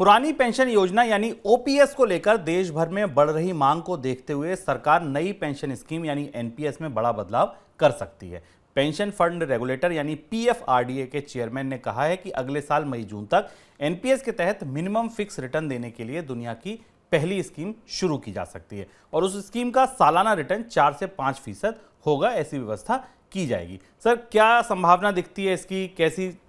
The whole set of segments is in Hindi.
पुरानी पेंशन योजना यानी ओपीएस को लेकर देश भर में बढ़ रही मांग को देखते हुए सरकार नई पेंशन स्कीम यानी एनपीएस में बड़ा बदलाव कर सकती है। पेंशन फंड रेगुलेटर यानी पीएफआरडीए के चेयरमैन ने कहा है कि अगले साल मई जून तक एनपीएस के तहत मिनिमम फिक्स रिटर्न देने के लिए दुनिया की पहली स्कीम शुरू की जा सकती है और उस स्कीम का सालाना रिटर्न 4 से 5% होगा। ऐसी व्यवस्था की जाएगी। सर, क्या संभावना दिखती है इसकी?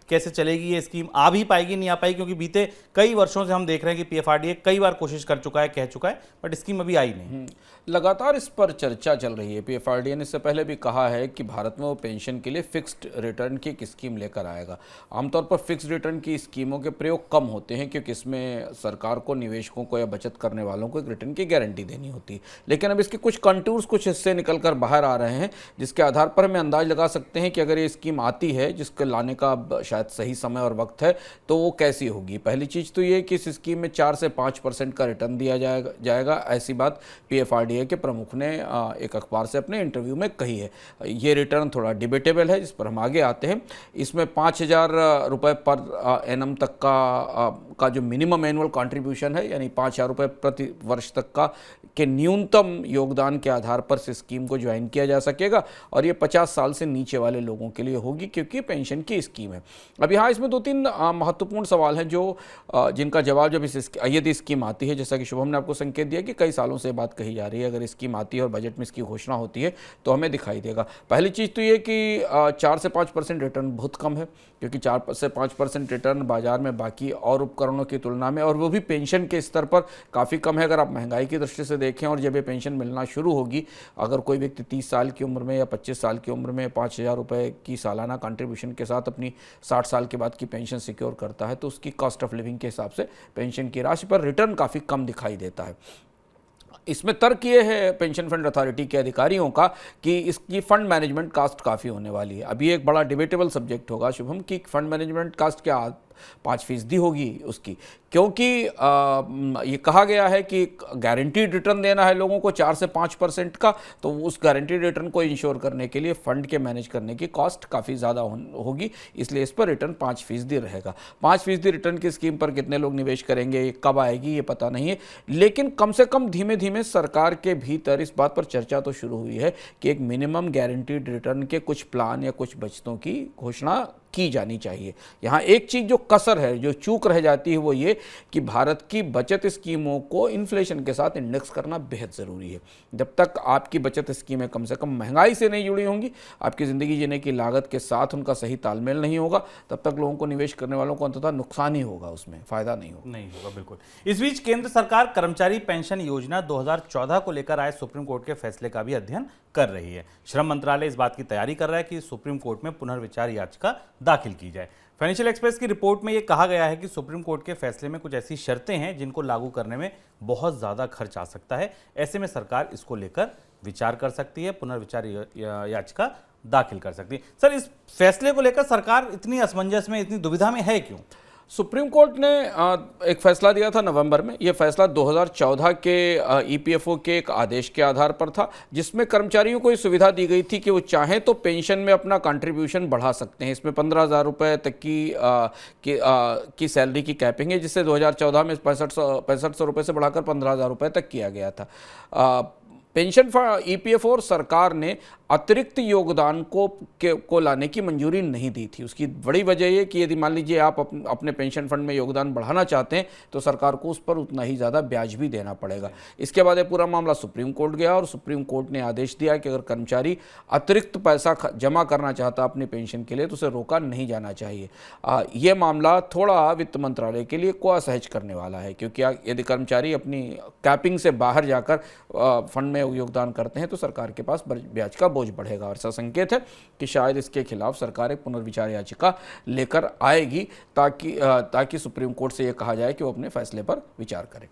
कैसे चलेगी ये स्कीम? आ भी पाएगी, नहीं आ पाएगी? क्योंकि बीते कई वर्षों से हम देख रहे हैं कि पीएफआरडीए कई बार कोशिश कर चुका है, कह चुका है, बट स्कीम अभी आई नहीं। लगातार इस पर चर्चा चल रही है। पीएफआरडीए ने इससे पहले भी कहा है कि भारत में वो पेंशन के लिए फिक्स्ड रिटर्न की एक स्कीम लेकर आएगा। आमतौर पर फिक्स्ड रिटर्न की स्कीमों के प्रयोग कम होते हैं क्योंकि इसमें सरकार को निवेशकों को या बचत करने वालों को एक रिटर्न की गारंटी देनी होती है। लेकिन अब इसके कुछ कंटूर्स, कुछ हिस्से निकल कर बाहर आ रहे हैं जिसके आधार पर हमें अंदाज लगा सकते हैं कि अगर ये स्कीम आती है जिसके लाने का शायद सही समय और वक्त है तो वो कैसी होगी। पहली चीज़ तो ये कि इस स्कीम में 4 से 5% का रिटर्न दिया जाएगा। ऐसी बात पीएफआरडीए के प्रमुख ने एक अखबार से अपने इंटरव्यू में कही है। ये रिटर्न थोड़ा डिबेटेबल है, जिस पर हम आगे आते हैं। इसमें 5,000 रुपये पर एनम तक का जो मिनिमम एनुअल कंट्रीब्यूशन है, यानी 5,000 रुपये प्रति वर्ष तक का के न्यूनतम योगदान के आधार पर इस स्कीम को ज्वाइन किया जा सकेगा और ये 50 साल से नीचे वाले लोगों के लिए होगी क्योंकि पेंशन की स्कीम है। अब यहाँ इसमें 2-3 महत्वपूर्ण सवाल हैं जो जिनका जवाब जब यदि स्कीम आती है, जैसा कि शुभम ने आपको संकेत दिया कि कई सालों से बात कही जा रही है, अगर स्कीम आती है और बजट में इसकी घोषणा होती है तो हमें दिखाई देगा। पहली चीज़ तो ये कि 4 से 5% रिटर्न बहुत कम है क्योंकि 4 से 5% रिटर्न बाजार में बाकी और उपकरणों की तुलना में, और वो भी पेंशन के स्तर पर काफ़ी कम है। अगर आप महंगाई की दृष्टि से देखें और जब ये पेंशन मिलना शुरू होगी, अगर कोई व्यक्ति 30 साल की उम्र में या 25 साल की उम्र में 5,000 रुपये की सालाना कंट्रीब्यूशन के साथ अपनी 60 साल के बाद की पेंशन सिक्योर करता है तो उसकी कॉस्ट ऑफ लिविंग के हिसाब से पेंशन की राशि पर रिटर्न काफ़ी कम दिखाई देता है। इसमें तर्क ये है पेंशन फंड अथॉरिटी के अधिकारियों का कि इसकी फंड मैनेजमेंट कास्ट काफ़ी होने वाली है। अभी एक बड़ा डिबेटेबल सब्जेक्ट होगा शुभम कि फंड मैनेजमेंट कास्ट क्या 5% होगी उसकी, क्योंकि ये कहा गया है कि गारंटीड रिटर्न देना है लोगों को 4 से 5% का, तो उस गारंटीड रिटर्न को इंश्योर करने के लिए फंड के मैनेज करने की कॉस्ट काफ़ी ज़्यादा होगी, इसलिए इस पर रिटर्न 5% रहेगा। 5% रिटर्न की स्कीम पर कितने लोग निवेश करेंगे, कब आएगी, ये पता नहीं है, लेकिन कम से कम धीमे धीमे सरकार के भीतर इस बात पर चर्चा तो शुरू हुई है कि एक मिनिमम गारंटीड रिटर्न के कुछ प्लान या कुछ बचतों की घोषणा की जानी चाहिए। यहाँ एक चीज़ जो कसर है, जो चूक रह जाती है, वो ये कि भारत की बचत स्कीमों को इन्फ्लेशन के साथ इंडेक्स करना बेहद ज़रूरी है। जब तक आपकी बचत स्कीमें कम से कम महंगाई से नहीं जुड़ी होंगी, आपकी ज़िंदगी जीने की लागत के साथ उनका सही तालमेल नहीं होगा, तब तक लोगों को, निवेश करने वालों को अंततः नुकसान ही होगा, उसमें फ़ायदा नहीं होगा। बिल्कुल। इस बीच केंद्र सरकार कर्मचारी पेंशन योजना 2014 को लेकर आए सुप्रीम कोर्ट के फैसले का भी अध्ययन कर रही है। श्रम मंत्रालय इस बात की तैयारी कर रहा है कि सुप्रीम कोर्ट में पुनर्विचार याचिका दाखिल की जाए। फाइनेंशियल एक्सप्रेस की रिपोर्ट में यह कहा गया है कि सुप्रीम कोर्ट के फैसले में कुछ ऐसी शर्तें हैं जिनको लागू करने में बहुत ज़्यादा खर्च आ सकता है। ऐसे में सरकार इसको लेकर विचार कर सकती है, पुनर्विचार याचिका दाखिल कर सकती है। सर, इस फैसले को लेकर सरकार इतनी असमंजस में, इतनी दुविधा में है क्यों? सुप्रीम कोर्ट ने एक फैसला दिया था नवंबर में। यह फैसला 2014 के ईपीएफओ के एक आदेश के आधार पर था, जिसमें कर्मचारियों को ये सुविधा दी गई थी कि वो चाहें तो पेंशन में अपना कंट्रीब्यूशन बढ़ा सकते हैं। इसमें 15,000 रुपये तक की सैलरी की कैपिंग है, जिससे 2014 में 6500 रुपये से बढ़ाकर 15,000 रुपये तक किया गया था। पेंशन ईपीएफओ और सरकार ने अतिरिक्त योगदान को लाने की मंजूरी नहीं दी थी। उसकी बड़ी वजह ये कि यदि मान लीजिए आप अपने पेंशन फंड में योगदान बढ़ाना चाहते हैं तो सरकार को उस पर उतना ही ज़्यादा ब्याज भी देना पड़ेगा। इसके बाद ये पूरा मामला सुप्रीम कोर्ट गया और सुप्रीम कोर्ट ने आदेश दिया कि अगर कर्मचारी अतिरिक्त पैसा जमा करना चाहता अपनी पेंशन के लिए तो उसे रोका नहीं जाना चाहिए। ये मामला थोड़ा वित्त मंत्रालय के लिए को असहज करने वाला है, क्योंकि यदि कर्मचारी अपनी कैपिंग से बाहर जाकर फंड में योगदान करते हैं तो सरकार के पास ब्याज का बोझ बढ़ेगा। और ऐसा संकेत है कि शायद इसके खिलाफ सरकार एक पुनर्विचार याचिका लेकर आएगी ताकि सुप्रीम कोर्ट से यह कहा जाए कि वो अपने फैसले पर विचार करे।